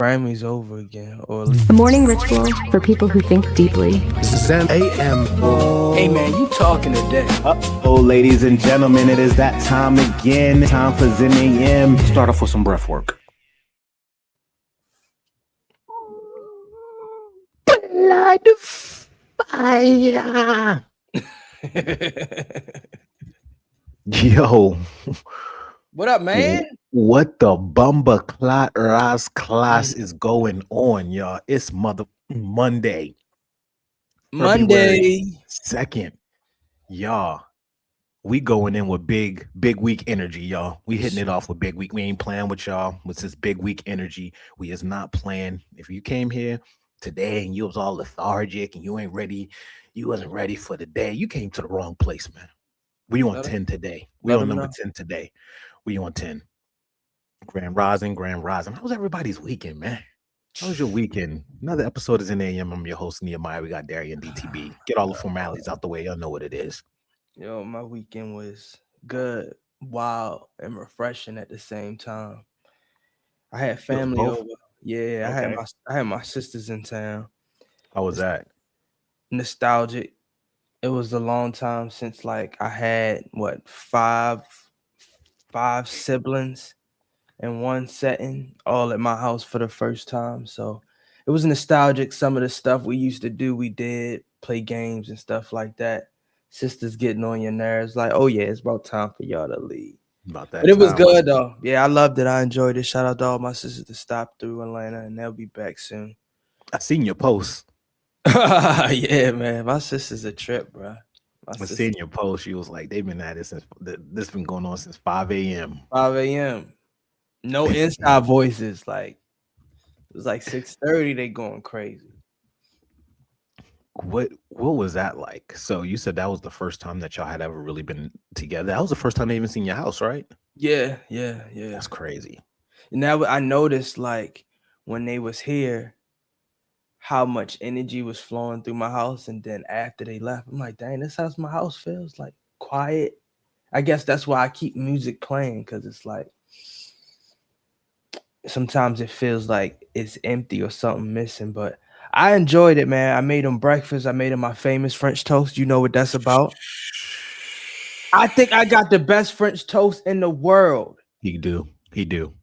Primaries over again, or at least The morning ritual for people who think deeply. Zen A.M. Hey man, you talking today? Oh, ladies and gentlemen, it is that time again. Time for Zen A.M. Start off with some breath work. Blood fire. Yo, What up, man? what the bumba clot ras class is going on, y'all? It's Monday, Monday. 2nd. Y'all, we going in with big week energy, y'all. We hitting it off with big week. We ain't playing with y'all with this big week energy. We is not playing. If you came here today and you was all lethargic and you ain't ready, you wasn't ready for the day, you came to the wrong place, man. We on 10 today. We on number 10 today. We on 10. Grand Rising. How's everybody's weekend, man? How was your weekend? Another episode is in A.M. I'm your host, Nehemiah. We got Darian DTB. Get all the formalities out the way. Y'all know what it is. Yo, my weekend was good, wild, and refreshing at the same time. I had family over. Yeah, Okay. I had my sisters in town. How was that? Nostalgic. It was a long time since like I had five siblings in one setting, all at my house for the first time. So it was nostalgic. Some of the stuff we used to do, we did play games and stuff like that. Sisters getting on your nerves, like, oh yeah, it's about time for y'all to leave. About that. But it was good though. Yeah, I loved it. I enjoyed it. Shout out to all my sisters that stopped through Atlanta, and they'll be back soon. I seen your post. Yeah, man, my sister's a trip, bro. I seen your post. She was like, they've been at it since this been going on since 5 a.m. 5 a.m. No inside voices. Like it was like 6:30. They going crazy. What was that like? So you said that was the first time that y'all had ever really been together. That was the first time they even seen your house, right? Yeah. That's crazy. And now I noticed, like, when they was here, how much energy was flowing through my house. And then after they left, I'm like, dang, this house, my house feels like quiet. I guess that's why I keep music playing, because it's like sometimes it feels like it's empty or something missing. But I enjoyed it, man. I made them breakfast. I made them my famous French toast. You know what that's about? I think I got the best French toast in the world. He do.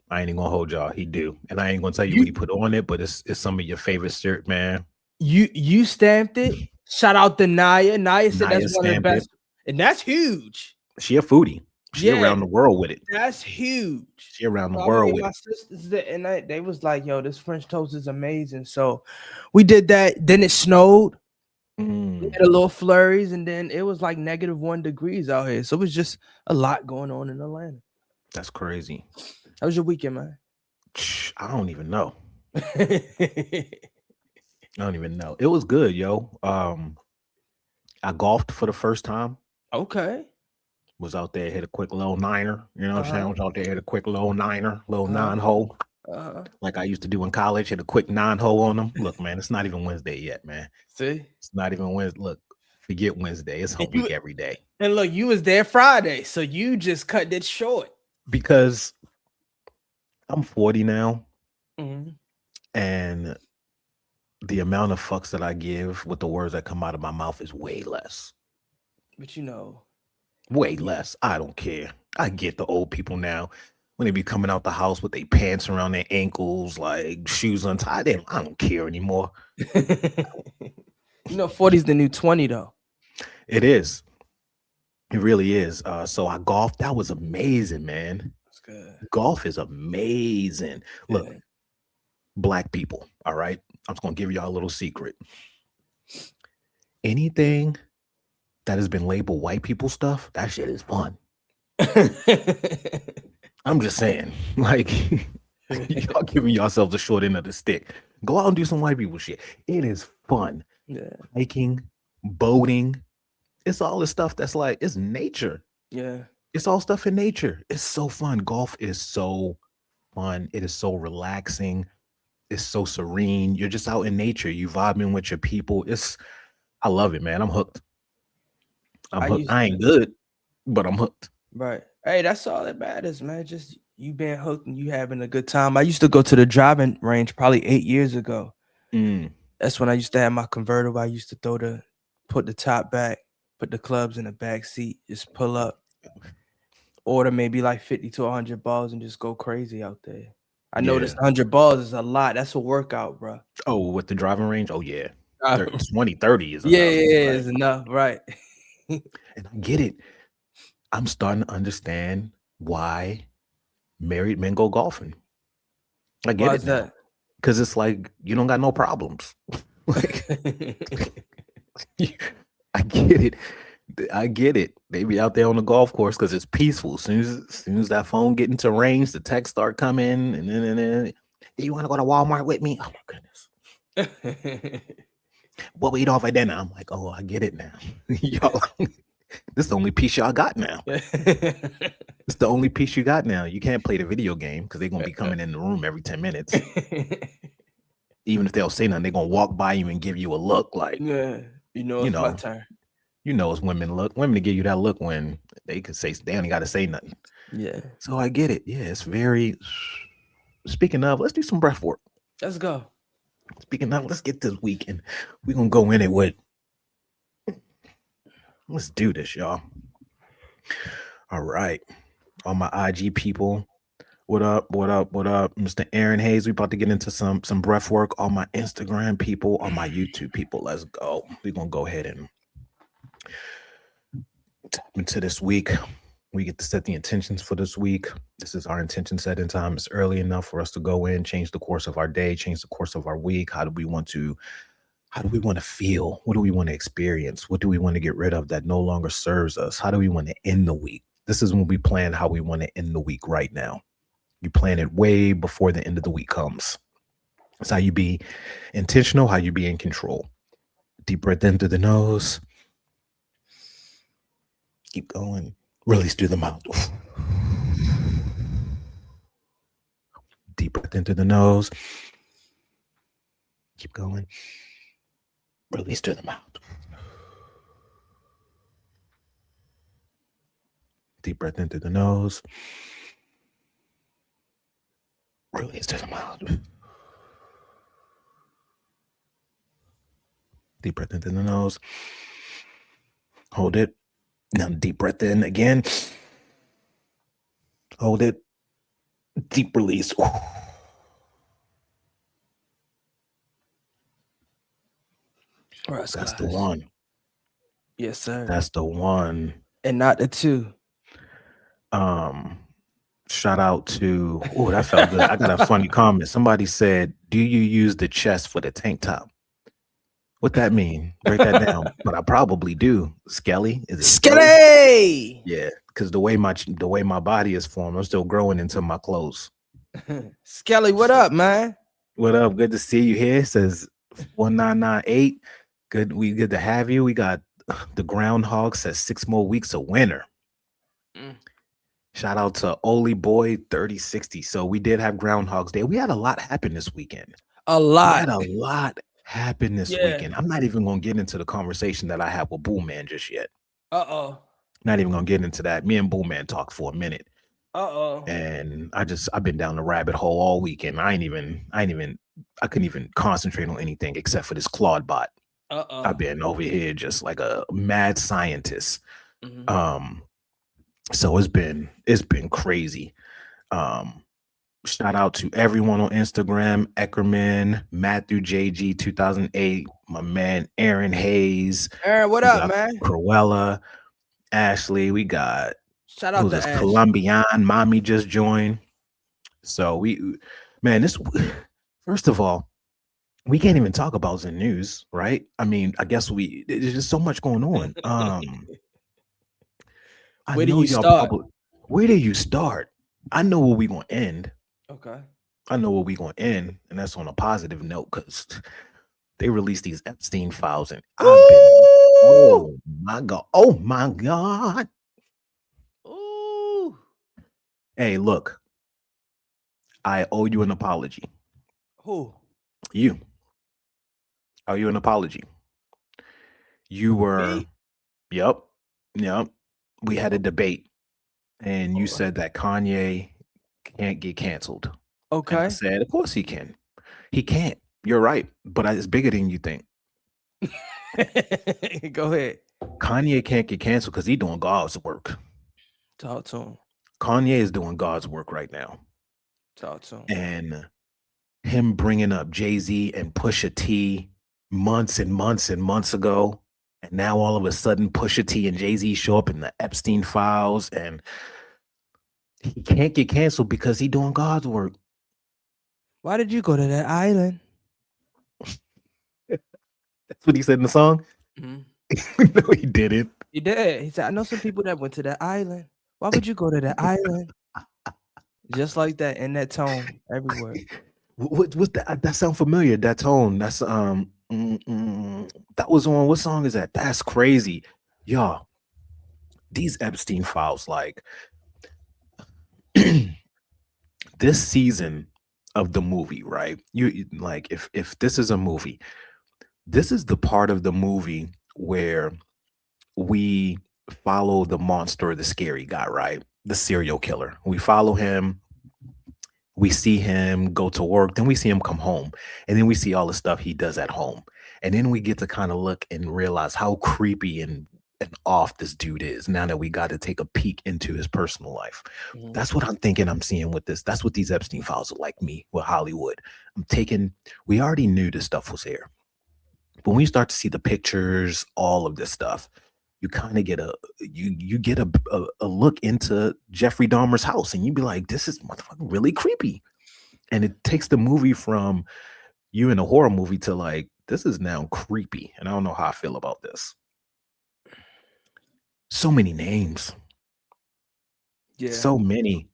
I ain't even gonna hold y'all. He do. And I ain't gonna tell you what he put on it, but it's some of your favorite syrup, man. You stamped it. Shout out to Naya. Naya said that's one of the best. And that's huge. She a foodie. She around the world with it. That's huge. She around the world with my sisters and they was like, yo, this French toast is amazing. So we did that. Then it snowed. We had a little flurries, and then it was like -1 degrees out here. So it was just a lot going on in Atlanta. That's crazy. How was your weekend, man? I don't even know. I don't even know. It was good, yo. I golfed for the first time. Okay. Was out there, hit a quick little niner. You know what I'm saying? Was out there, hit a quick little niner, little 9-hole. Like I used to do in college, hit a quick 9-hole on them. Look, man, it's not even Wednesday yet, man. See? It's not even Wednesday. Look, forget Wednesday. It's hump week every day. And look, you was there Friday, so you just cut it short. Because I'm 40 now, and the amount of fucks that I give with the words that come out of my mouth is way less. But you know, way less. I don't care. I get the old people now when they be coming out the house with their pants around their ankles, like shoes untied. I don't care anymore. You know, 40 is the new 20, though. It is. It really is. So I golfed. That was amazing, man. That's good. Golf is amazing. Look, black people, all right? I'm just going to give y'all a little secret. Anything that has been labeled white people stuff, that shit is fun. I'm just saying, like, y'all giving yourselves the short end of the stick. Go out and do some white people shit. It is fun. Yeah. Hiking, boating. It's all the stuff that's like, it's nature. Yeah. It's all stuff in nature. It's so fun. Golf is so fun. It is so relaxing. It's so serene. You're just out in nature. You vibing with your people. I love it, man. I'm hooked. I ain't good, but I'm hooked. Right. Hey, that's all that matters, man. Just You been hooked and you having a good time. I used to go to the driving range probably 8 years ago. Mm. That's when I used to have my convertible. I used to put the top back, put the clubs in the back seat, just pull up, order maybe like 50 to 100 balls and just go crazy out there. I noticed Yeah. 100 balls is a lot. That's a workout, bro. Oh, with the driving range? Oh, yeah. Uh, 20, 30 is yeah, enough. yeah, Right. it's enough, right? And I get it. I'm starting to understand why married men go golfing. I get Why it is now. that? Because it's like you don't got no problems. Like, I get it. I get it. They be out there on the golf course because it's peaceful. As soon as that phone get into range, the texts start coming, and then do you want to go to Walmart with me? Oh my goodness. What we eat off at dinner? I'm like, oh, I get it now. Y'all, this is the only piece y'all got now. It's the only piece you got now. You can't play the video game because they're gonna be coming in the room every 10 minutes. Even if they don't say nothing, they're gonna walk by you and give you a look like, Yeah, you it's my know, turn. it's women look. Women to give you that look when they could say they only gotta say nothing. Yeah, So I get it. Yeah, it's very speaking of, let's do some breath work. let's go. Speaking of, let's get this weekend. We're gonna go in it with let's do this, y'all. All right. All my IG people. What up? What up? What up? Mr. Aaron Hayes. We about to get into some breath work. All my Instagram people, all my YouTube people. Let's go. We're gonna go ahead and tap into this week. We get to set the intentions for this week. This is our intention setting time. It's early enough for us to go in, change the course of our day, change the course of our week. How do we want to feel? What do we want to experience? What do we want to get rid of that no longer serves us? How do we want to end the week? This is when we plan how we want to end the week right now. You plan it way before the end of the week comes. It's how you be intentional, how you be in control. Deep breath in through the nose. Keep going. Release through the mouth. Deep breath in through the nose. Keep going. Release through the mouth. Deep breath in through the nose. Release through the mouth. Deep breath in through the nose. Hold it. Now deep breath in again. Hold it. Deep release. That's the one. Yes, sir. That's the one. And not the two. Shout out to that felt good. I got a funny comment. Somebody said, "Do you use the chest for the tank top?" What that mean? Break that down. But I probably do. Skelly? Is it Skelly? Skelly! Yeah, because the way my body is formed, I'm still growing into my clothes. Skelly, what up, man? What up? Good to see you here. It says 1998. Good. We good to have you. We got the groundhog says 6 more weeks of winter. Shout out to Oli Boy 3060. So we did have Groundhog's Day. We had a lot happen this weekend. A We lot. had a lot happen this weekend. I'm not even gonna get into the conversation that I had with Boo Man just yet. Uh-oh. Not even gonna get into that. Me and Boo Man talked for a minute. Uh-oh. And I've been down the rabbit hole all weekend. I couldn't even concentrate on anything except for this Claude bot. Uh-oh. I've been over here just like a mad scientist. Mhm. So it's been crazy. Shout out to everyone on Instagram, Eckerman, Matthew JG 2008, my man Aaron Hayes. Aaron, what up, man? Cruella, Ashley. We got shout out to Ash. Colombian. Mommy just joined. So this first of all, we can't even talk about Zen News, right? I mean, I guess there's just so much going on. Where do you start? Where do you start? I know where we gonna end. Okay. I know where we gonna end, and that's on a positive note because they released these Epstein files, and oh my god. Ooh. Hey, look, I owe you an apology. Who? You. I owe you an apology. You were. Me? Yep. We had a debate, and you said that Kanye can't get canceled. And I Okay. said, of course he can. He can't. You're right. But it's bigger than you think. Go ahead. Kanye can't get canceled because he's doing God's work. Talk to him. Kanye is doing God's work right now. Talk to him. And him bringing up Jay-Z and Pusha T months and months and months ago. And now all of a sudden Pusha T and Jay-Z show up in the Epstein files and he can't get canceled because he's doing God's work. Why did you go to that island? That's what he said in the song? Mhm. No, he didn't. He did. He said, I know some people that went to that island. Why would you go to that island? Just like that, in that tone, everywhere. What's that? That sound familiar. That tone. That's that was on what song is that? That's crazy. Y'all, these Epstein files, like this season of the movie, right? Like if this is a movie, this is the part of the movie where we follow the monster, the scary guy, right? The serial killer. We follow him. We see him go to work, then we see him come home, and then we see all the stuff he does at home. And then we get to kind of look and realize how creepy and off this dude is now that we got to take a peek into his personal life. Mhm. That's what I'm thinking I'm seeing with this. That's what these Epstein files are like me with Hollywood. We already knew this stuff was here. But when you start to see the pictures, all of this stuff, you kind of get you get a look into Jeffrey Dahmer's house, and you'd be like, "This is motherfucking really creepy." And it takes the movie from you in a horror movie to like, this is now creepy, and I don't know how I feel about this. So many names, Yeah. so many.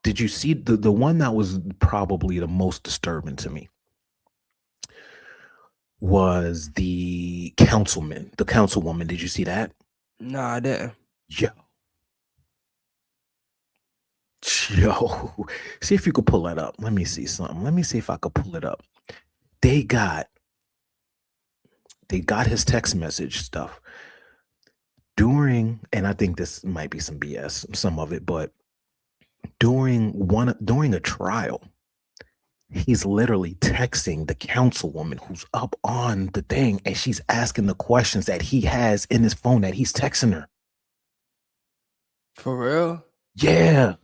Did you see the one that was probably the most disturbing to me? Was the councilman, the councilwoman. Did you see that? Nah, I didn't. Yo. Yo. See if you could pull that up. Let me see something. Let me see if I could pull it up. They got his text message stuff during, and I think this might be some BS, some of it, but during a trial, he's literally texting the councilwoman who's up on the thing, and she's asking the questions that he has in his phone that he's texting her. For real? Yeah.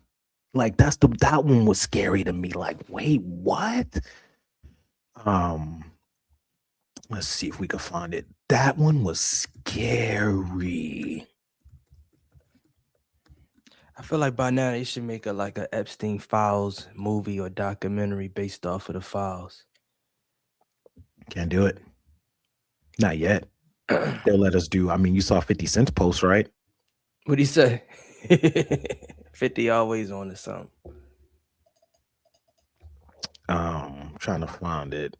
Like that one was scary to me. Like, wait, what? Let's see if we can find it. That one was scary. I feel like by now they should make a Epstein Files movie or documentary based off of the files. Can't do it. Not yet. They'll let us do. I mean, you saw 50 Cent's post, right? What'd he say? 50 always on to something. Trying to find it.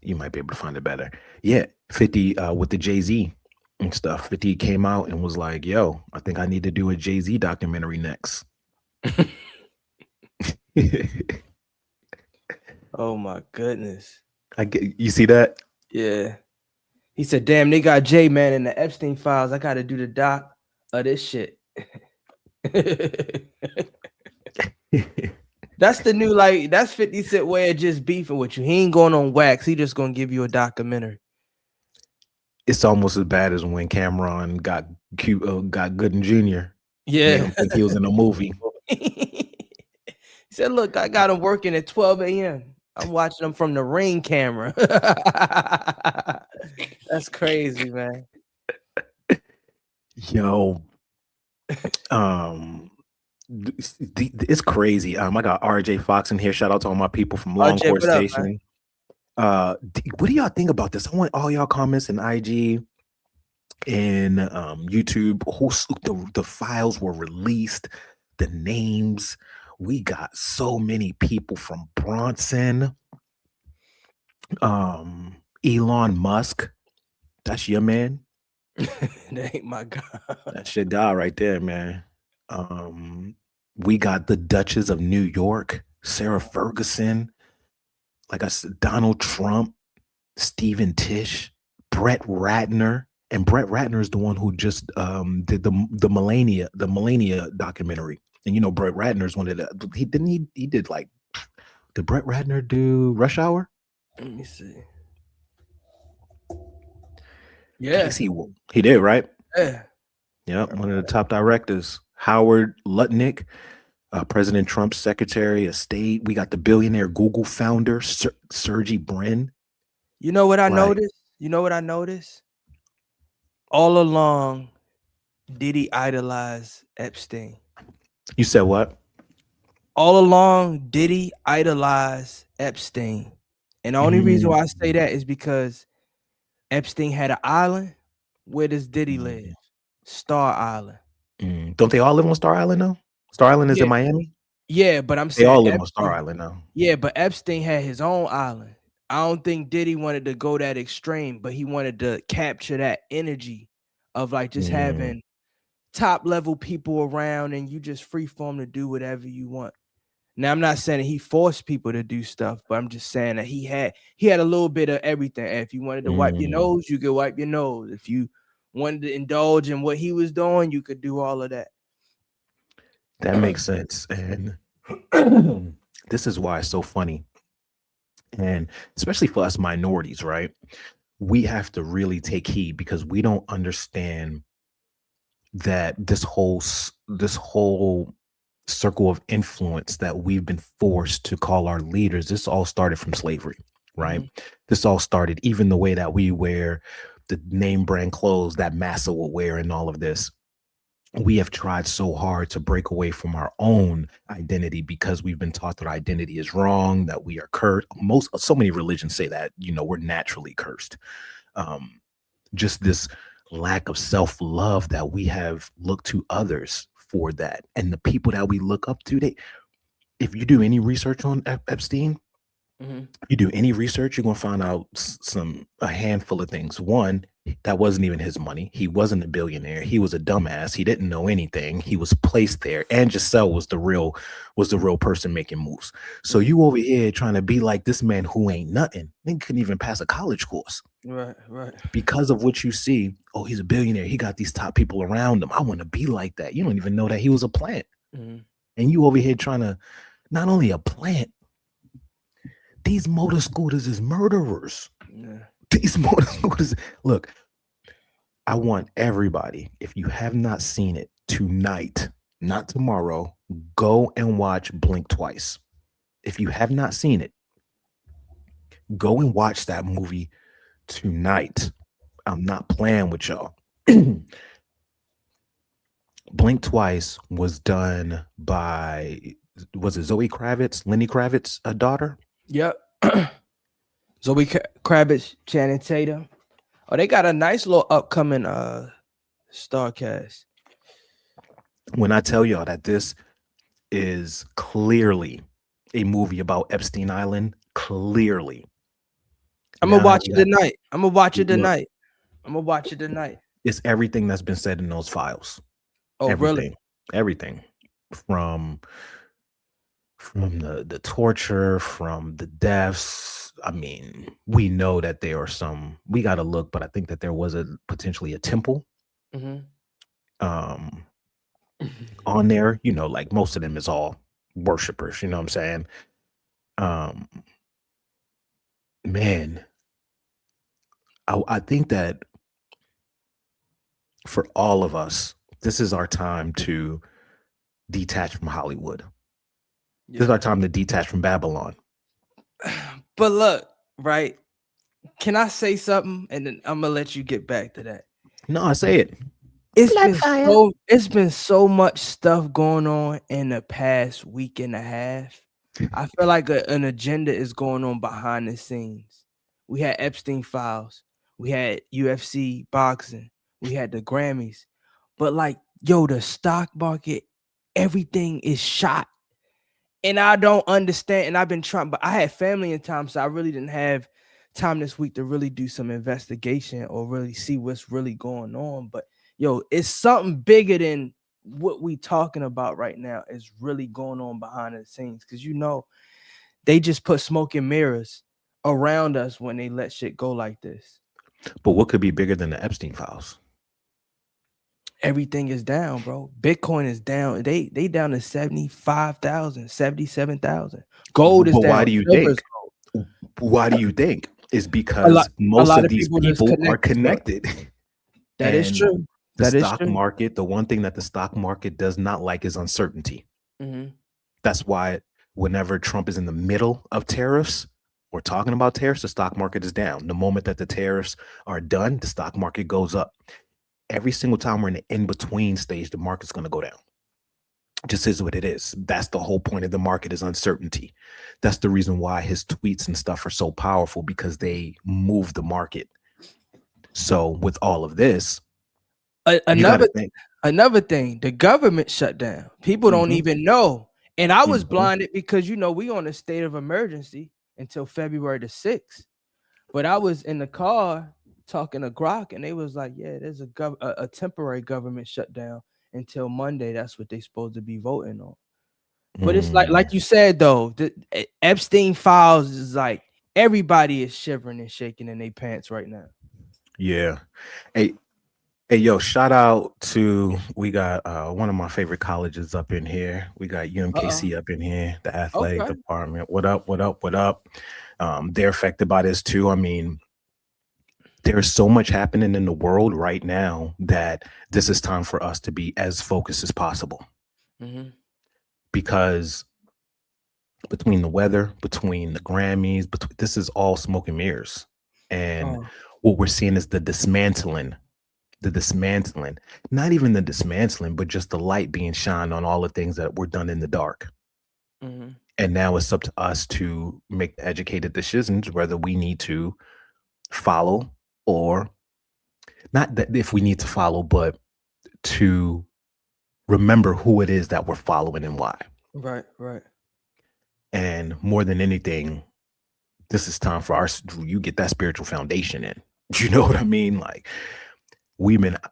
You might be able to find it better. Yeah, 50 with the Jay-Z and stuff. 50 came out and was like, yo, I think I need to do a Jay-Z documentary next. Oh my goodness. You see that? Yeah. He said, damn, they got J Man in the Epstein files. I gotta do the doc of this shit. That's the new, like, that's 50 Cent way of just beefing with you. He ain't going on wax. He just gonna give you a documentary. It's almost as bad as when Cameron got Gooden Jr. Yeah. Made him think he was in a movie. He said, look, I got him working at 12 a.m. I'm watching him from the Ring camera. That's crazy, man. Yo. It's crazy. I got RJ Fox in here. Shout out to all my people from Longcourt Station. What do y'all think about this? I want all y'all comments in IG and YouTube. The files were released, the names. We got so many people from Bronson, Elon Musk. That's your man. That ain't my guy. That's your guy right there, man. We got the Duchess of New York, Sarah Ferguson, like I said, Donald Trump, Stephen Tish, Brett Ratner, and Brett Ratner is the one who just did the Melania documentary. And Brett Ratner's one of the he did like, did Brett Ratner do Rush Hour? Let me see. Yeah, Casey, he did, right? yeah. Yep, one of the top directors. Howard Lutnick, President Trump's Secretary of State. We got the billionaire Google founder, Sergey Brin. You know what I Like, noticed? You know what I noticed? All along, Diddy idolized Epstein. you said what? All along, Diddy idolized Epstein. And the only reason Mm, why I say that is because Epstein had an island. Where does Diddy live? mm, Star Island. Don't they all live on Star Island though? Star Island is Yeah, in Miami. yeah, but I'm They saying all live on Star Epstein. Island now. Yeah, but Epstein had his own island. I don't think Diddy wanted to go that extreme, but he wanted to capture that energy of like just Mm, having top level people around and you just free form to do whatever you want. Now I'm not saying that he forced people to do stuff, but I'm just saying that he had a little bit of everything. If you wanted to wipe your mm. nose, you could wipe your nose. If you wanted to indulge in what he was doing, you could do all of that. That makes sense. And this is why it's so funny. And especially for us minorities, right? We have to really take heed because we don't understand that this whole circle of influence that we've been forced to call our leaders, this all started from slavery, right? Mhm. This all started even the way that we wear the name brand clothes that Massa will wear and all of this. We have tried so hard to break away from our own identity because we've been taught that our identity is wrong, that we are cursed. So many religions say that, we're naturally cursed. Um, just this lack of self-love that we have looked to others for that. And the people that we look up to, if you do any research on Epstein, Mhm. you do any research, you're gonna find out a handful of things. One, that wasn't even his money. He wasn't a billionaire. He was a dumbass. He didn't know anything. He was placed there, and Giselle was the real person making moves. So Mhm. you over here trying to be like this man who ain't nothing. He couldn't even pass a college course Right, right. because of what you see. Oh, he's a billionaire. He got these top people around him. I want to be like that. You don't even know that he was a plant, Mhm. and you over here trying to not only a plant. These motor scooters is murderers. Yeah. These motor scooters. Look, I want everybody, if you have not seen it tonight, not tomorrow, go and watch Blink Twice. If you have not seen it, go and watch that movie tonight. I'm not playing with y'all. Blink Twice was done by, was it Zoe Kravitz, Lenny Kravitz, a daughter? Yep. Zoe Kravitz, Channing Tatum. Oh, they got a nice little upcoming star cast. When I tell y'all that this is clearly a movie about Epstein Island, clearly. I'm gonna Now watch it that tonight. I'm gonna watch it look, tonight. I'm gonna watch it tonight. it's everything that's been said in those files. Oh, really? Everything. Everything. From the torture, from the deaths. I mean, we know that there are some, we gotta look, but I think that there was potentially a temple Mhm. um on there. Like most of them is all worshipers, you know what I'm saying? Um man, I think that for all of us, this is our time to detach from Hollywood. This is Yeah. our time to detach from Babylon. But look, right? Can I say something and then I'm gonna let you get back to that? No, I say it. It's been so much stuff going on in the past week and a half. I feel like an agenda is going on behind the scenes. We had Epstein files, we had UFC boxing, we had the Grammys, but like, yo, the stock market, everything is shot. And I don't understand. And I've been trying, but I had family in time, so I really didn't have time this week to really do some investigation or really see what's really going on. But yo, it's something bigger than what we talking about right now is really going on behind the scenes. Cause they just put smoke and mirrors around us when they let shit go like this. But what could be bigger than the Epstein files? everything is down, bro. Bitcoin is down. They down to 75,000, 77,000. Gold is But why down. do you Silver is think? Why do you think? Is a lot because a most lot of of these people just people are connected to it. connected. That is And true. the That is stock true. market, the one thing that the stock market does not like is uncertainty. Hmm. That's why whenever Trump is in the middle of tariffs or talking about tariffs, the stock market is down. The moment that the tariffs are done, the stock market goes up. Every single time we're in the in-between stage, the market's going to go down. Just is what it is. That's the whole point of the market is uncertainty. That's the reason why his tweets and stuff are so powerful, because they move the market. So with all of this, you got Another to think. another thing, the government shut down. People don't Mhm, even know. And I was mhm, blinded because we on a state of emergency until February the 6th. But I was in the car talking to Grok, and they was like, "Yeah, there's a temporary government shutdown until Monday. That's what they supposed to be voting on." But it's like mm, you said though, the Epstein files is like everybody is shivering and shaking in their pants right now. yeah. Hey, hey, yo! Shout out to we got one of my favorite colleges up in here. We got Uh UMKC up in here, the oh. athletic Okay. department. What up? What up? What up? They're affected by this too. I mean, there's so much happening in the world right now that this is time for us to be as focused as possible, Hmm. because between the weather, between the Grammys, this is all smoke and mirrors. And Oh. what we're seeing is the dismantling, not even the dismantling, but just the light being shined on all the things that were done in the dark. Hmm. And now it's up to us to make the educated decisions whether we need to follow, or not that if we need to follow, but to remember who it is that we're following and why. Right. Right. And more than anything, this is time for you get that spiritual foundation in. You know what I mean? Like,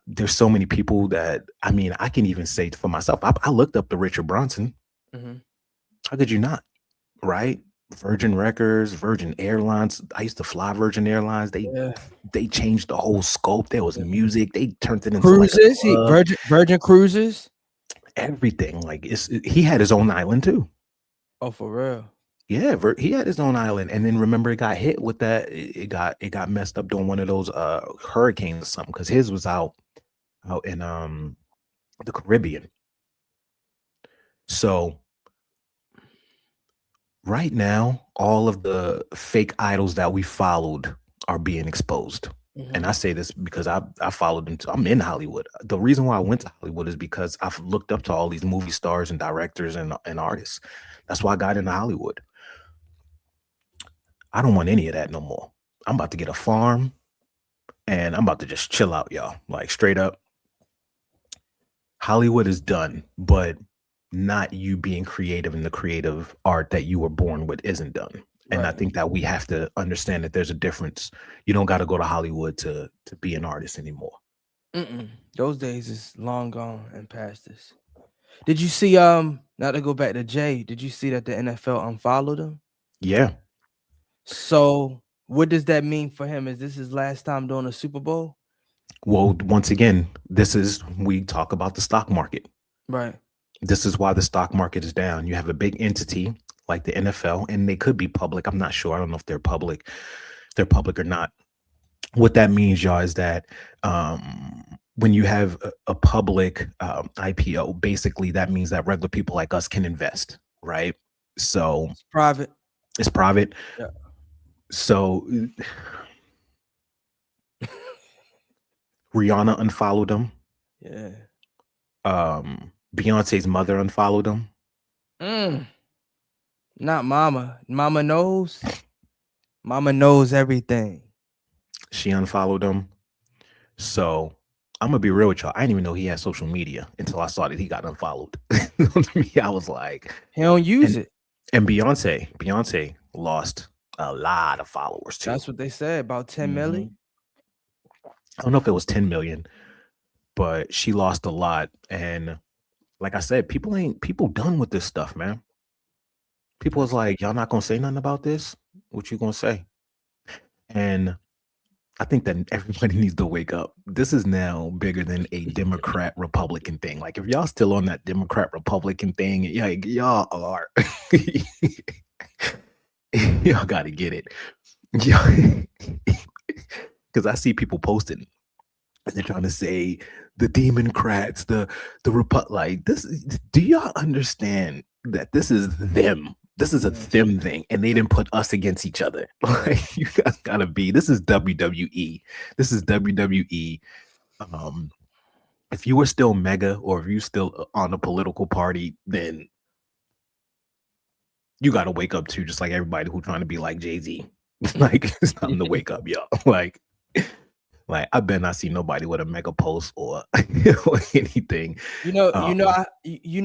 there's so many people that, I mean, I can even say for myself, I looked up the Richard Bronson. Hmm. How could you not? Right? Virgin Records, Virgin Airlines. I used to fly Virgin Airlines. Yeah. They changed the whole scope. There was Yeah. music. They turned it into like a Cruises. club. Virgin Cruises. Everything. Like he had his own island too. Oh, for real. Yeah, he had his own island, and then remember it got hit with that. It got messed up during one of those hurricanes or something, because his was out in the Caribbean. So right now, all of the fake idols that we followed are being exposed. And Hmm. I say this because I followed them. I'm in Hollywood. The reason why I went to Hollywood is because I've looked up to all these movie stars and directors and artists. That's why I got into Hollywood. I don't want any of that no more. I'm about to get a farm and I'm about to just chill out, y'all. Like, straight up. Hollywood is done, but not you being creative, and the creative art that you were born with isn't done. And I Right. think that we have to understand that there's a difference. You don't got to go to Hollywood to be an artist anymore. Mm-mm. Those days is long gone and past us. Did you see not to go back to Jay, did you see that the NFL unfollowed him? Yeah. So what does that mean for him? Is this his last time doing a Super Bowl? Well, once again, we talk about the stock market. Right. This is why the stock market is down. You have a big entity like the NFL, and they could be public. I'm not sure. I don't know if they're public. If they're public or not. What that means, y'all, is that when you have a public IPO, basically that means that regular people like us can invest, right? So It's private. it's private. Yeah. So Rihanna unfollowed him. Yeah. Beyonce's mother unfollowed him. Mm. Not mama. Mama knows. Mama knows everything. She unfollowed him. So I'm gonna be real with y'all. I didn't even know he had social media until I saw that he got unfollowed. To me, I was like, He don't use and it. and Beyonce lost a lot of followers too. That's what they said. About 10 Mhm. milli. I don't know if it was 10 million, but she lost a lot. And like I said, people done with this stuff, man. People was That's like, y'all not gonna say nothing about this? What you gonna say? And I think that everybody needs to wake up. This is now bigger than a Democrat Republican thing. Like if y'all still on that Democrat Republican thing, yeah, y'all are y'all got to get it. Because I see people posting and they're trying to say the Democrats, the like this. Do y'all understand that this is them? This is a Mhm. them thing, and they didn't put us against each other. Like you guys gotta be. This is WWE. This is WWE. Um, if you were still mega, or if you still on a political party, then you got to wake up too, just like everybody who trying to be like Jay-Z. Like it's time to wake up, y'all. Like I bet not see nobody with a mega post or, or anything. Um,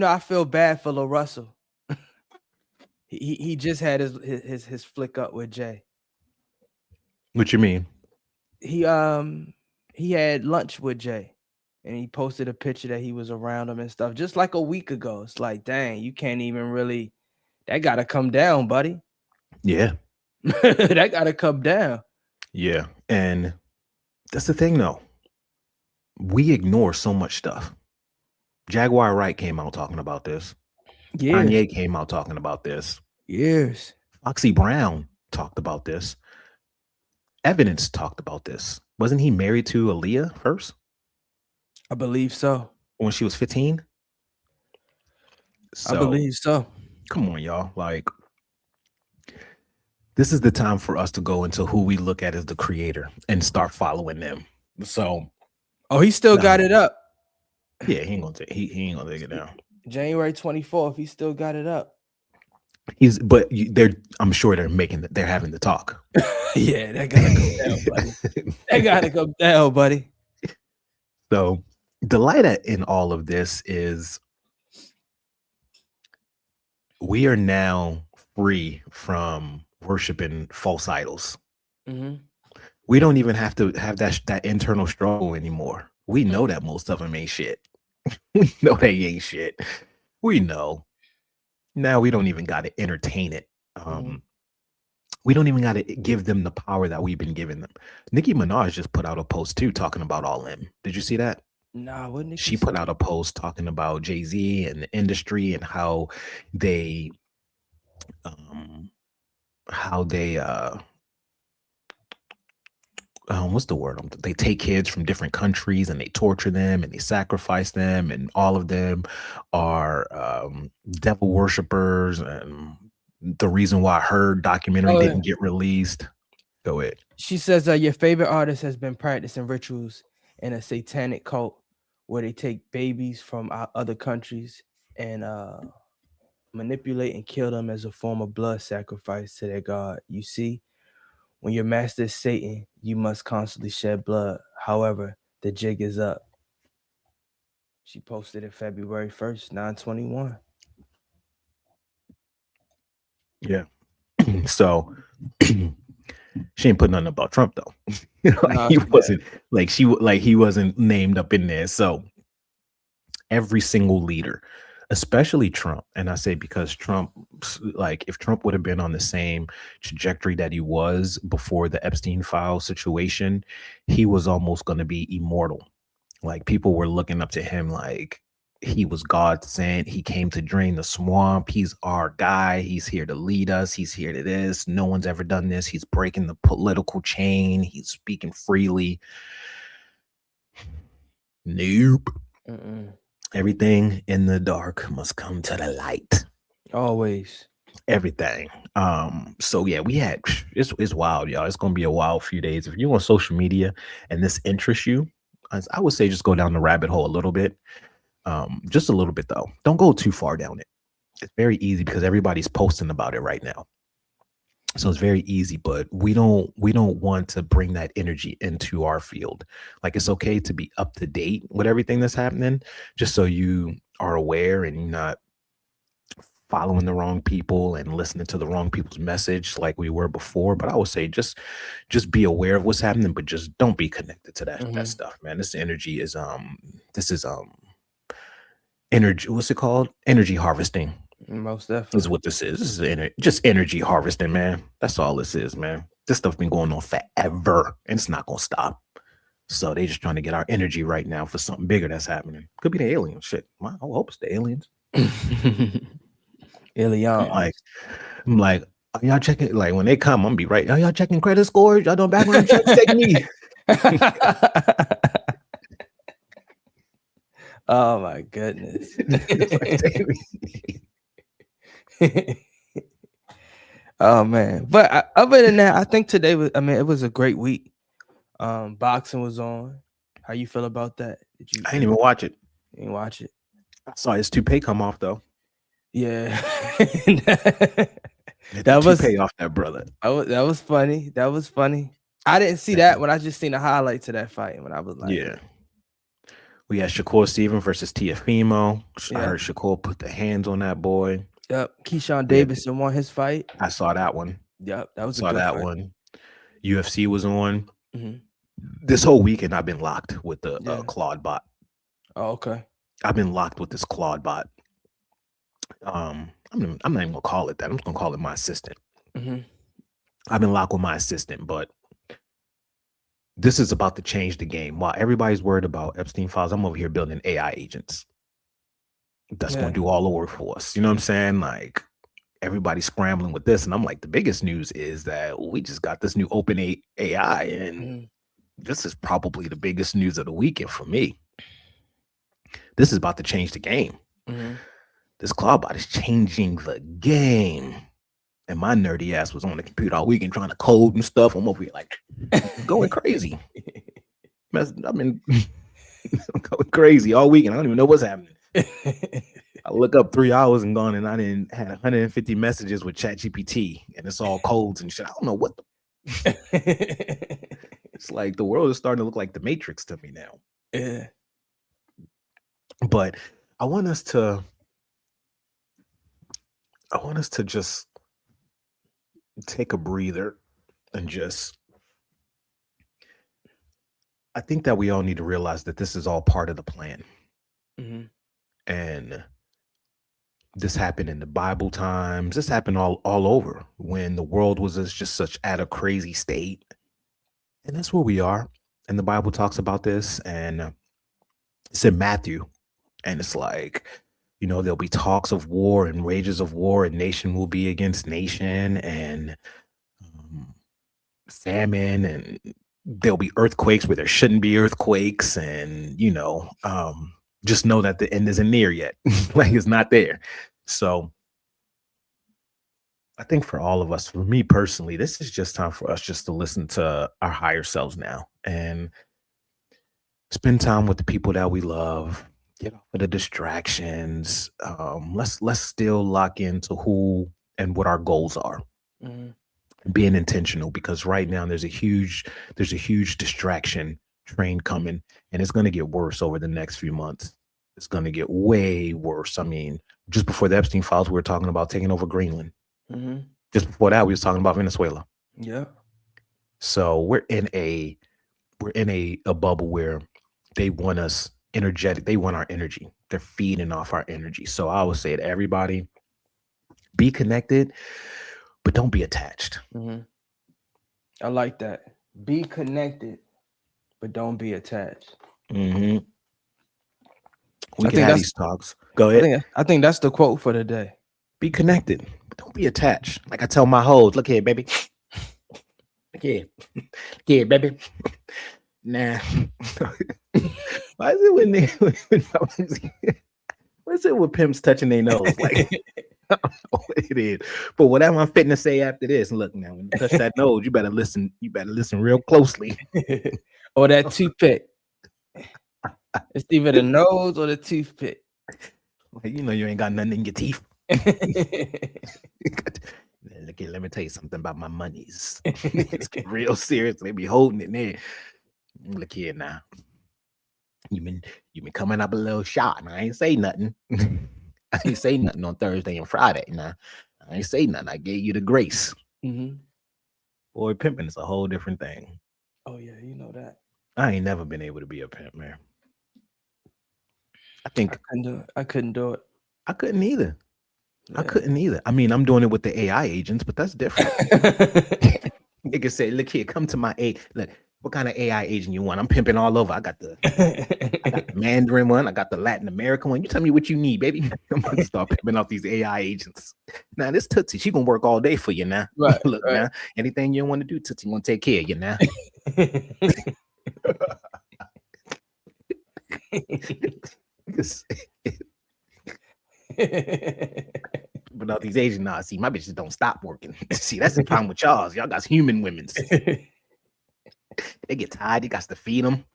I feel bad for Lil Russell. He just had his flick up with Jay. what you mean? He he had lunch with Jay, and he posted a picture that he was around him and stuff just like a week ago. It's like, dang, you can't even really. That gotta come down, buddy. Yeah, That gotta come down. yeah. And that's the thing though. We ignore so much stuff. Jaguar Wright came out talking about this. Years, Kanye came out talking about this. years. Foxy Brown talked about this. Evidence talked about this. Wasn't he married to Aaliyah first I believe so. when she was 15? I So believe so. come on, y'all. Like, this is the time for us to go into who we look at as the creator and start following them. So, Oh, he still got it up. yeah, he ain't gonna take he ain't gonna take it down. January 24th. He still got it up. They're I'm sure they're having the talk. Yeah, that gotta come down, buddy. That gotta come down, buddy. So the light in all of this is we are now free from worshiping false idols. Mm-hmm. We don't even have to have that internal struggle anymore. We know that most of them ain't shit. We know they ain't shit. We know. Now we don't even got to entertain it. Mm-hmm. We don't even got to give them the power that we've been giving them. Nicki Minaj just put out a post too talking about all them. Did you see that? Nah, what Nikki She say? put out a post talking about Jay-Z and the industry and they um how they what's the word? They take kids from different countries and they torture them and they sacrifice them, and all of them are devil worshippers. And the reason why her documentary Oh, yeah. didn't get released. Go ahead. She says your favorite artist has been practicing rituals in a satanic cult where they take babies from other countries and manipulate and kill them as a form of blood sacrifice to their god. You see, when your master is Satan, you must constantly shed blood. However, the jig is up. She posted it February 1st, 9/21. Yeah. So she ain't put nothing about Trump though. Like No, he she did. wasn't he wasn't named up in there. So every single leader, especially Trump, and I say because Trump, like if Trump would have been on the same trajectory that he was before the Epstein file situation, he was almost going to be immortal. Like people were looking up to him like he was God sent. He came to drain the swamp. He's our guy. He's here to lead us. He's here to this. No one's ever done this. He's breaking the political chain. He's speaking freely. Nope. Mm-mm. Everything in the dark must come to the light. Always. Everything. So yeah, we had it's wild, y'all. It's gonna be a wild few days. If you're on social media and this interests you, I would say just go down the rabbit hole a little bit. Just a little bit though. Don't go too far down it. It's very easy because everybody's posting about it right now. So it's very easy, but we don't want to bring that energy into our field. Like it's okay to be up to date with everything that's happening, just so you are aware and you're not following the wrong people and listening to the wrong people's message like we were before. But I would say just be aware of what's happening, but just don't be connected to that Mm-hmm. stuff, man. This energy is this is energy, what's it called? Energy harvesting Most is definitely. what this is. This is just energy harvesting, man. That's all this is, man. This stuff been going on forever, and it's not gonna stop. So they just trying to get our energy right now for something bigger that's happening. Could be the aliens. Shit, I hope it's the aliens. I'm like, Aliens. I'm like, are y'all checking? Like when they come, I'm gonna be right. Are y'all checking credit scores? Y'all doing background checks? Take me. Oh my goodness. Like, take me. Oh man. But other than that, I think today was, I mean, it was a great week. Boxing was on. How you feel about that? Did you I didn't even watch it. you didn't watch it? I saw his toupee come off though. Yeah. Get the That was toupee off that brother. that was funny. That was funny. I didn't see that when I just seen the highlights of that fight, and when I was like, Yeah. We had Shakur Stevens versus Tiafimo. I yeah, heard Shakur put the hands on that boy. yep. Keyshawn We had, Davidson won his fight. I saw that one. Yep, that was a Saw good that fight. one. UFC was on. Hmm. This whole weekend, I've been locked with the Yeah. Claude bot. Oh, okay. I've been locked with this Claude bot. I'm not even gonna call it that. I'm just gonna call it my assistant. Hmm. I've been locked with my assistant, but this is about to change the game. While everybody's worried about Epstein files, I'm over here building AI agents that's Yeah. gonna do all the work for us. You know what I'm saying? Like everybody's scrambling with this, and I'm like, the biggest news is that we just got this new open AI, and Mhm. this is probably the biggest news of the weekend for me. This is about to change the game. Mhm. This Clawbot is changing the game. And my nerdy ass was on the computer all weekend trying to code and stuff. I'm over here like going crazy. I've been going crazy all weekend. I don't even know what's happening. I look up 3 hours and gone, and I didn't had 150 messages with ChatGPT, and it's all codes and shit. I don't know what the. It's like the world is starting to look like the Matrix to me now. Yeah. But I want us to just take a breather and just. I think that we all need to realize that this is all part of the plan. Mhm. And this happened in the Bible times. This happened all over when the world was just such at a crazy state. And that's where we are. And the Bible talks about this. And it's in Matthew. And it's like, there'll be talks of war and rages of war, and nation will be against nation, and famine, and there'll be earthquakes where there shouldn't be earthquakes. And, just know that the end isn't near yet. Like it's not there. So I think for all of us, for me personally, this is just time for us just to listen to our higher selves now and spend time with the people that we love. Get off of the distractions. Let's still lock into who and what our goals are. Mhm. Being intentional, because right now there's a huge distraction train coming, and it's going to get worse over the next few months. It's going to get way worse. I mean, just before the Epstein files, we were talking about taking over Greenland. Mhm. Just before that, we was talking about Venezuela. Yeah. So we're in a bubble where they want us energetic. They want our energy. They're feeding off our energy. So I would say to everybody, be connected, but don't be attached. Mhm. I like that. Be connected, but don't be attached. Mm-hmm. We I can think have that's these talks. Go ahead. I think that's the quote for the day. Be connected, but don't be attached. Like I tell my hoes, look here, baby. Look here. Look here, baby. Nah. Why is it what is it with pimps touching their nose? Like, I don't know what it is. But whatever I'm fitting to say after this, look now, when you touch that nose, you better listen. You better listen real closely. Or that toothpick. It's either the nose or the toothpick. Like, you ain't got nothing in your teeth. Look here, let me tell you something about my monies. It's get real serious. They be holding it there. Look here now. You been coming up a little short, and I ain't say nothing. I ain't say nothing on Thursday and Friday. Now I ain't say nothing. I gave you the grace. Mhm. Boy, pimping is a whole different thing. Oh yeah, you know that. I ain't never been able to be a pimp, man. I think I couldn't do it. I couldn't either. Yeah. I couldn't either. I mean, I'm doing it with the AI agents, but that's different. It can say, look here, come to my A. Look, what kind of AI agent you want? I'm pimping all over. I got the Mandarin one. I got the Latin American one. You tell me what you need, baby. I'm going to start pimping off these AI agents. Now, this Tootsie, she going to work all day for you now. Right, Look, right. now, anything you want to do, Tootsie going to take care of you now. But all these Asian now, see, my bitches don't stop working. See, that's the problem with y'all. Y'all got human women's. They get tired. You got to feed them.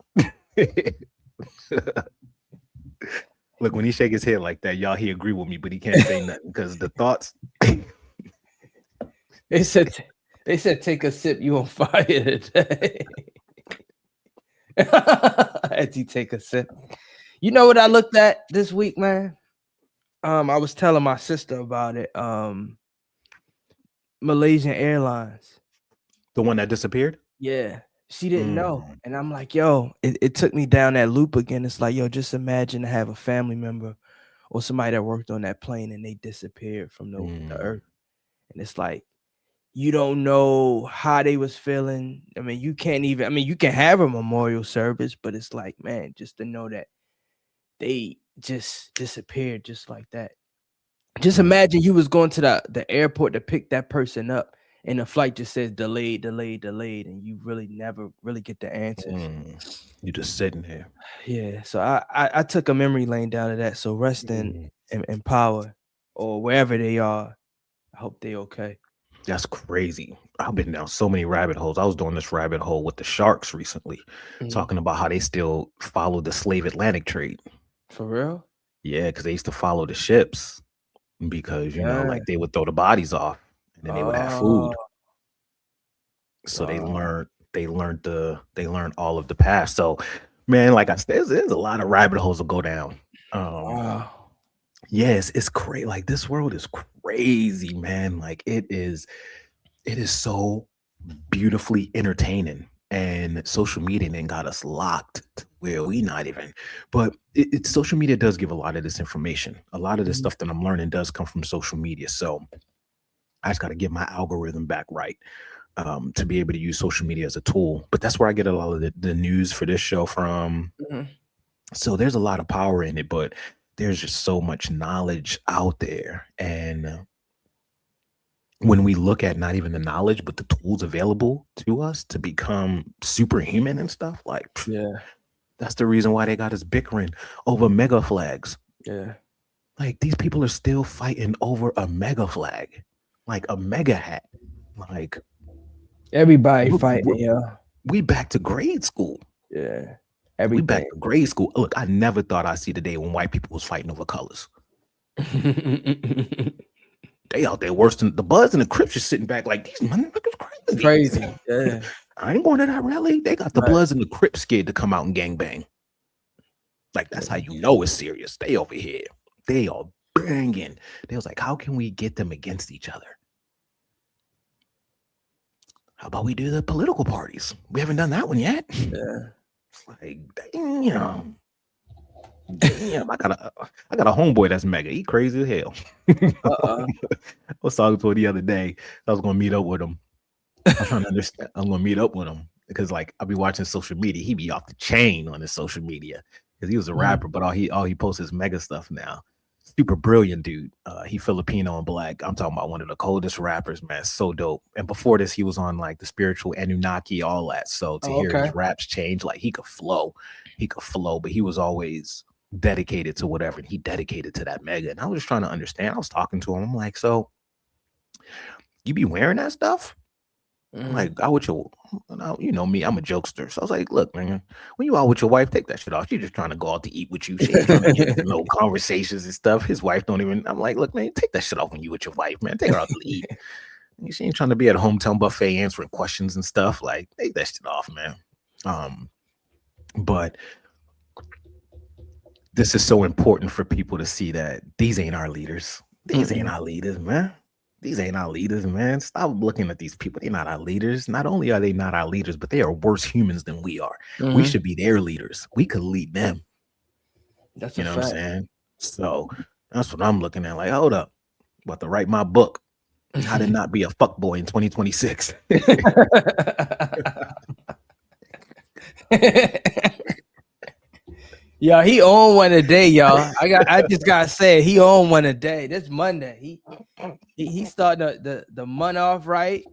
Look, when he shake his head like that, y'all, he agree with me, but he can't say nothing because the thoughts. They said take a sip, you on fire today. As you take a sip. You know what I looked at this week, man? I was telling my sister about it. Malaysian Airlines. The one that disappeared? Yeah. She didn't know. And I'm like, yo, it took me down that loop again. It's like, yo, just imagine to have a family member or somebody that worked on that plane and they disappeared from the earth. And it's like, you don't know how they was feeling. I mean, you can't even, I mean, you can have a memorial service, but it's like, man, just to know that they just disappeared just like that. Just imagine you was going to the airport to pick that person up and the flight just says delayed, and you really never really get the answers. You just sitting here. Yeah. So I took a memory lane down to that. So rest in power or wherever they are. I hope they okay. That's crazy. I've been down so many rabbit holes. I was doing this rabbit hole with the sharks recently, talking about how they still follow the slave Atlantic trade. For real? Yeah, because they used to follow the ships because, you know, like they would throw the bodies off and then they would have food. So they learned all of the past. So, man, like I said, there's a lot of rabbit holes to go down. Yes, it's crazy. Like this world is crazy, man. Like it is so beautifully entertaining, and social media then got us locked to where we not even. But social media does give a lot of this information. A lot of this stuff that I'm learning does come from social media. So I just got to get my algorithm back right to be able to use social media as a tool. But that's where I get a lot of the news for this show from. So there's a lot of power in it, but there's just so much knowledge out there. And when we look at not even the knowledge, but the tools available to us to become superhuman and stuff, like, that's the reason why they got us bickering over mega flags. Yeah. Like these people are still fighting over a mega flag, like a mega hat. Like everybody fighting, yeah. We back to grade school. Yeah. We back to grade school. Look, I never thought I'd see the day when white people was fighting over colors. They out there worse than the Bloods and the Crips just sitting back like these motherfuckers crazy. Yeah. I ain't going to that rally. They got the Bloods and the Crips scared to come out and gangbang. Like that's how you know it's serious. They over here. They are banging. They was like, how can we get them against each other? How about we do the political parties? We haven't done that one yet. Yeah. It's like, damn. Damn, I got a homeboy that's mega. He crazy as hell. I was talking to him the other day. I was gonna meet up with him. I'm trying to understand. I'm gonna meet up with him because like I'll be watching social media. He be off the chain on his social media because he was a rapper, but all he posts is mega stuff now. Super brilliant dude. He Filipino and black. I'm talking about one of the coldest rappers, man. So dope. And before this, he was on like the spiritual Anunnaki, all that. So to hear his raps change, like he could flow, but he was always dedicated to whatever, and he dedicated to that mega. And I was just trying to understand. I was talking to him. I'm like, so you be wearing that stuff? Like, out with your, you know me, I'm a jokester. So I was like, look, man, when you out with your wife, take that shit off. She's just trying to go out to eat with you. She ain't trying to get no conversations and stuff. His wife don't even, I'm like, look, man, take that shit off when you with your wife, man. Take her out to eat. She ain't trying to be at a hometown buffet answering questions and stuff. Like, take that shit off, man. But this is so important for people to see that these ain't our leaders. These ain't our leaders, man. These ain't our leaders, man. Stop looking at these people. They're not our leaders. Not only are they not our leaders, but they are worse humans than we are. We should be their leaders. We could lead them. That's you know what I'm saying? So that's what I'm looking at. Like, hold up. About to write my book. How to not be a fuckboy in 2026. Yo, he on one a day, y'all. I just gotta say he on one a day. This Monday. He starting the month off right.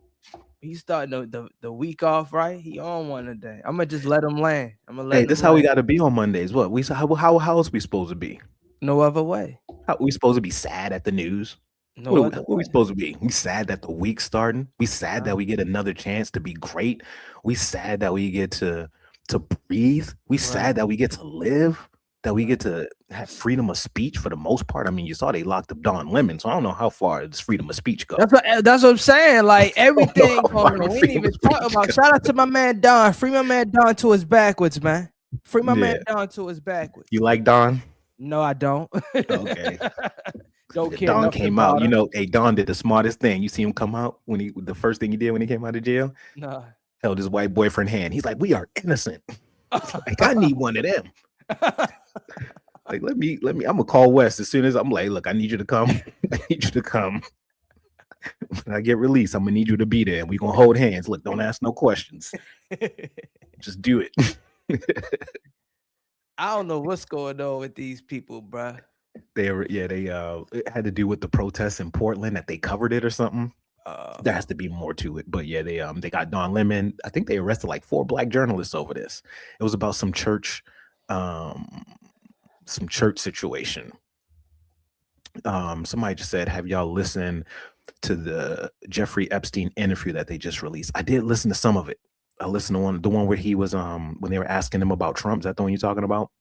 He's starting the week off right. He on one a day. I'm gonna just let him land. I'm gonna let Hey, him this how we land. got to be on Mondays. What we how else we supposed to be? No other way. How we supposed to be sad at the news? No other What are we way. supposed to be? We sad that the week's starting. We sad Uh, that we get another chance to be great. We sad that we get to breathe. We right. sad that we get to live. That we Right. get to have freedom of speech for the most part. I mean, you saw they locked up Don Lemon, so I don't know how far does freedom of speech go. That's what I'm saying. Like I don't know everything how far going the on. We ain't freedom even of talk speech about. go. Shout out to my man Don. Free my man Don to his backwards, man. Free my man Yeah, Don to his you backwards. like Don? No, I don't. Okay. Don't care Don nothing came out. about You him. know, hey, Don did the smartest thing. You see him come out when the first thing he did when he came out of jail, Nah. held his white boyfriend hand. He's like, "We are innocent." It's like, I need one of them. Like, let me. I'm gonna call West as soon as I'm like, look, I need you to come. I need you to come. When I get released, I'm gonna need you to be there. We gonna hold hands. Look, don't ask no questions. Just do it. I don't know what's going on with these people, bruh. They it had to do with the protests in Portland that they covered it or something. Uh, There has to be more to it, but yeah, they got Don Lemon. I think they arrested like 4 black journalists over this. It was about um, some church situation. Somebody just said, "Have y'all listened to the Jeffrey Epstein interview that they just released?" I did listen to some of it. I listened to the one where he was when they were asking him about Trump. Is that the one you're talking about?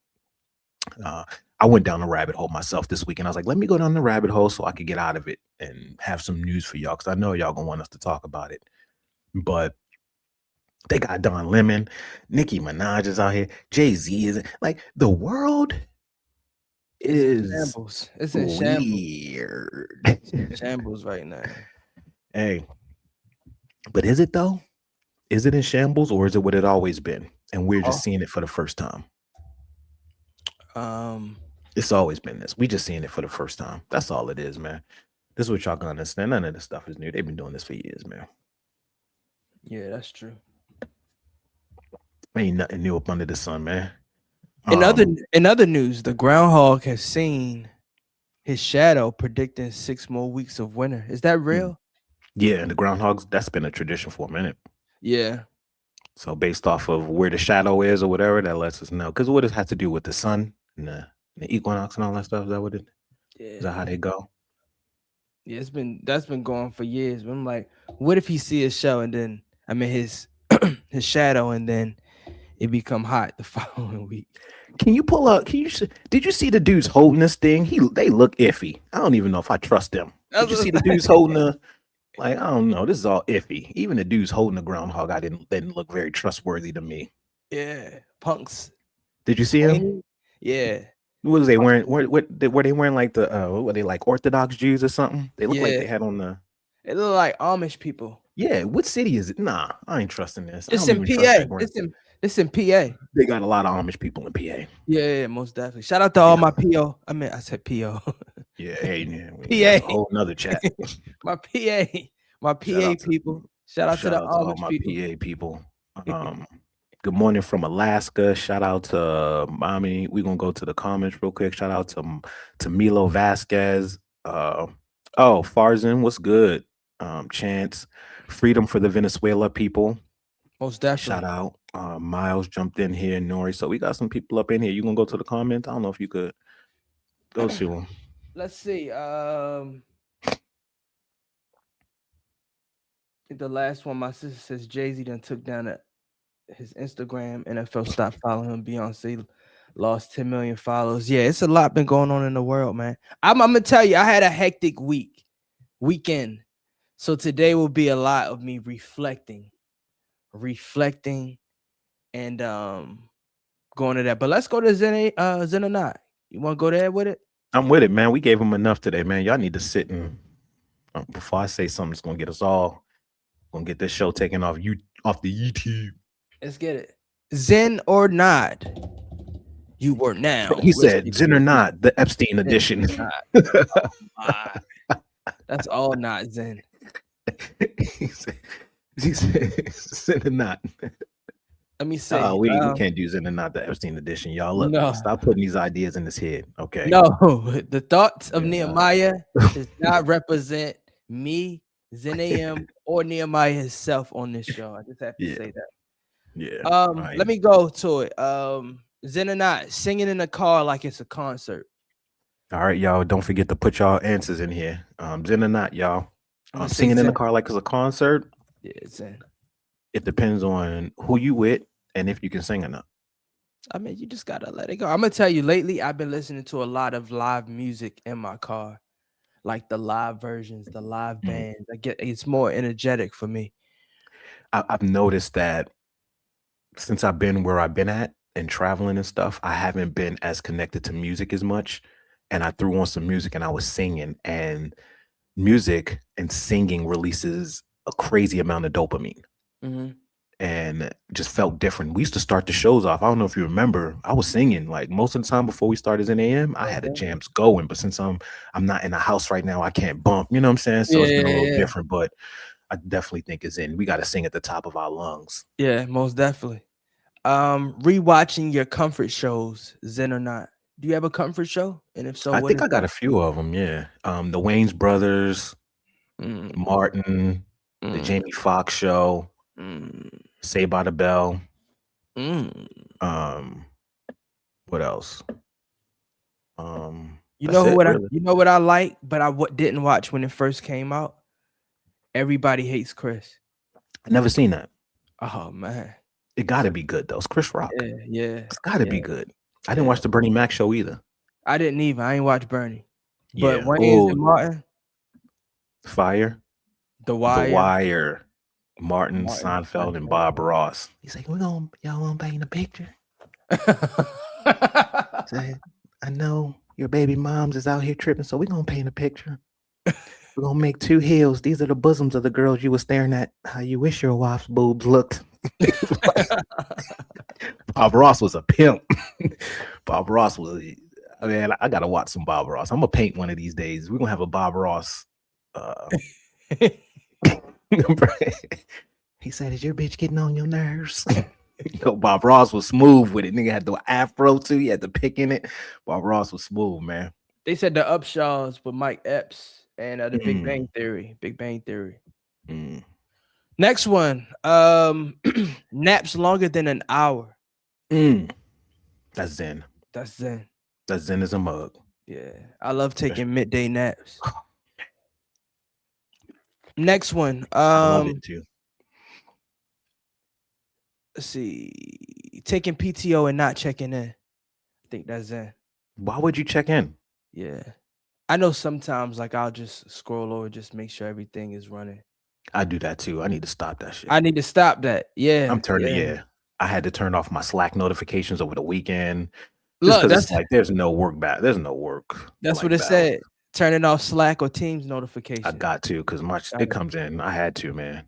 Uh, I went down the rabbit hole myself this week, and I was like, let me go down the rabbit hole so I could get out of it and have some news for y'all because I know y'all gonna want us to talk about it. But they got Don Lemon, Nicki Minaj is out here, Jay-Z is like the world it's in is shambles. It's in shambles. weird. It's in shambles right now. Hey, but is it though? Is it in shambles or is it what it always been? And we're Oh, just seeing it for the first time. um, It's always been this. We just seeing it for the first time. That's all it is, man. This is what y'all gonna understand. None of this stuff is new. They've been doing this for years, man. yeah, that's true. Ain't nothing new up under the sun, man. In other Um, in other news, the groundhog has seen his shadow, predicting 6 more weeks of winter. Is that mm, real? yeah, and the groundhogs, that's been a tradition for a minute. Yeah. So based off of where the shadow is or whatever, that lets us know. Because what does it have to do with the sun and the equinox and all that stuff? Is that what it is? That how Yeah. they go? Yeah, that's been going for years. But I'm like, what if he see his show and then I mean his his shadow and then it become hot the following week? Can you pull up? Did you see the dudes holding this thing? They look iffy. I don't even know if I trust them. That's Did you what see I'm the dudes holding the like? I don't know. This is all iffy. Even the dudes holding the groundhog, didn't look very trustworthy to me. yeah, punks. Did you see him? Ain't he? Yeah, What was they wearing? Were they wearing like the what were they like Orthodox Jews or something? They look like yeah. they had on the It look like Amish people. yeah. What city is it? Nah, I ain't trusting this. I It's don't in even trust PA. that brand. It's in PA. They got a lot of Amish people in PA. Yeah, most definitely. Shout out to They all got my PO. I mean, I said PO. yeah. Hey, yeah, that's a PA. whole nother chat. My PA. My Shout PA out to people. Shout out to shout the out to all Amish my people. PA people. Um, Good morning from Alaska. Shout out to mommy. We're gonna go to the comments real quick. Shout out to Milo Vasquez. Oh, Farzan, what's good? Chance, freedom for the Venezuela people. Most Shout definitely. out. Miles jumped in here, Nori. So we got some people up in here. You gonna go to the comments? I don't know if you could go to them. Let's see. The last one, my sister says Jay-Z done took down his Instagram. NFL stopped following him. Beyonce lost 10 million followers. Yeah, it's a lot been going on in the world, man. I'm gonna tell you, I had a hectic weekend. So today will be a lot of me reflecting and going to that. But let's go to Zen or not. You want to go there with it? I'm with it, man. We gave them enough today, man. Y'all need to sit and before I say something that's gonna get us all gonna get this show taken off the YouTube. Let's get it. Zen or not. You were now He listening said, Zen or to not, the Epstein Zen edition. or not. Oh my. That's all not Zen. he said Zen A Not. Let me say, We can't do Zen A Not the Epstein edition, y'all. Look, no, stop putting these ideas in his head. Okay. no. The thoughts of Yeah. Nehemiah does not represent me, Zen A.M, or Nehemiah himself on this show. I just have to Yeah. say that. Yeah. I Let me go to it. Zen or not, singing in the car like it's a concert. All right, y'all. Don't forget to put y'all answers in here. Zen or not, y'all. I'm gonna say Singing in the Zen. car like it's a concert. Yeah, Zen. It depends on who you with and if you can sing or not. I mean, you just gotta let it go. I'm gonna tell you, lately I've been listening to a lot of live music in my car, like the live versions, the live Mm. bands. It's more energetic for me. I've noticed that since I've been where I've been at and traveling and stuff, I haven't been as connected to music as much. And I threw on some music and I was singing, and music and singing releases a crazy amount of dopamine Hmm. and just felt different. We used to start the shows off. I don't know if you remember, I was singing like most of the time before we started Zen A.M. I Most had the definitely. jams going, but since I'm not in the house right now, I can't bump, you know what I'm saying? So Yeah, it's been a yeah, little yeah, different, but I definitely think it's in. We got to sing at the top of our lungs. yeah, most definitely. Rewatching your comfort shows, Zen or not. Do you have a comfort show? And if so, I what think is I got that? a few of them. Yeah. The Wayans brothers, Mm, Martin, the mm, Jamie Foxx show, mm, Saved by the Bell. mm. Um, what else? You That's know it, what really. I like, but didn't watch when it first came out. Everybody Hates Chris. I never seen that. Oh man, It got to be good though. It's Chris Rock. yeah, yeah, It's got to yeah, be good. I didn't yeah. watch the Bernie Mac show either. I didn't even. I ain't watch Bernie, but Yeah. Wayans Oh, and Martin, Fire, The The Wire, Wire, Martin, Martin Seinfeld, and Seinfeld. Bob Ross. He's like, y'all gonna paint a picture. Say, I know your baby moms is out here tripping, so we're gonna paint a picture. We're gonna make two hills. These are the bosoms of the girls you were staring at. How you wish your wife's boobs looked. Bob Ross was a pimp. Bob Ross was. I mean, I gotta watch some Bob Ross. I'm gonna paint one of these days. We're gonna have a Bob Ross. He said, "Is your bitch getting on your nerves?" Bob Ross was smooth with it. Nigga had the afro too. He had the pick in it. Bob Ross was smooth, man. They said the Upshaws with Mike Epps and the Big Mm, Bang Theory. Big Bang Theory. mm, Next one. Naps longer than an hour. mm. That's Zen. That's Zen. That's Zen as a mug. Yeah, I love Especially- taking midday naps. Next one. I love it too. Let's see. Taking PTO and not checking in. I think that's Zen. Why would you check in? Yeah. I know sometimes like I'll just scroll over, just make sure everything is running. I do that too. I need to stop that shit. I need to stop that. Yeah. I'm turning. Yeah. Yeah, I had to turn off my Slack notifications over the weekend just Look, because it's like there's no work back. There's no work. that's what Like it balance. said. Turning off Slack or Teams notifications. I got to because Got it it. comes in. I had to, man.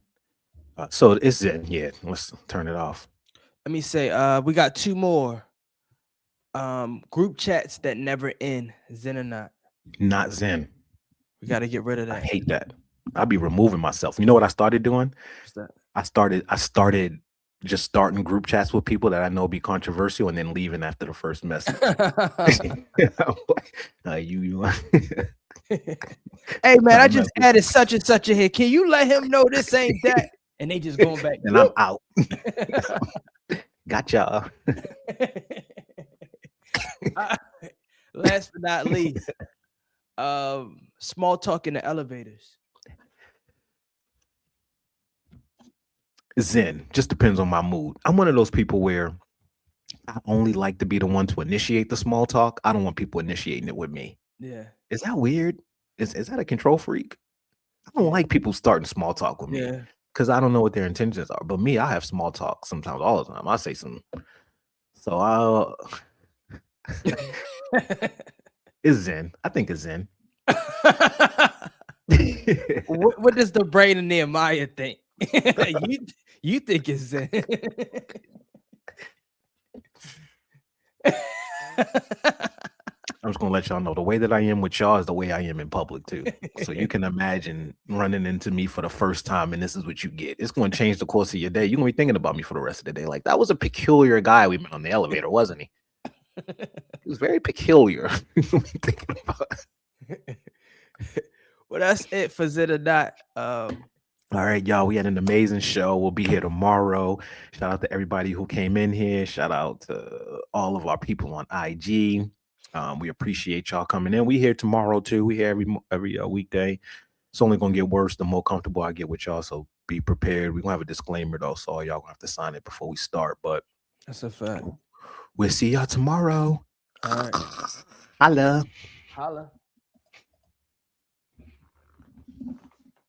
So it's Zen. Yeah, let's turn it off. Let me say, we got two more. Group chats that never end. Zen or not. Not Zen. We got to get rid of I that. hate that. I'll be removing myself. You know what I started doing? What's that? I started just starting group chats with people that I know be controversial and then leaving after the first message. You Hey man, I just added such and such a hit. Can you let him know this ain't that? And they just going back. and I'm out. Gotcha. Last but not least, small talk in the elevators. Zen. Just depends on my mood. I'm one of those people where I only like to be the one to initiate the small talk. I don't want people initiating it with me. Yeah. Is that weird? Is that a control freak? I don't like people starting small talk with me Yeah. because I don't know what their intentions are. But me, I have small talk sometimes, all the time. I say some. So I'll. It's Zen. I think it's Zen. What does the brain of Nehemiah think? you think it's Zen? I'm just gonna let y'all know the way that I am with y'all is the way I am in public too. So you can imagine running into me for the first time, and this is what you get. It's going to change the course of your day. You're gonna be thinking about me for the rest of the day. Like, that was a peculiar guy we met on the elevator, wasn't he? He was very peculiar. Thinking about. Well, that's it for Zit or Not. All right, y'all. We had an amazing show. We'll be here tomorrow. Shout out to everybody who came in here. Shout out to all of our people on IG. We appreciate y'all coming in. We here tomorrow too. We here every weekday. It's only gonna get worse the more comfortable I get with y'all. So be prepared. We're gonna have a disclaimer though, so y'all gonna have to sign it before we start. But That's a fact. we'll see y'all tomorrow. All right. Holla. Holla.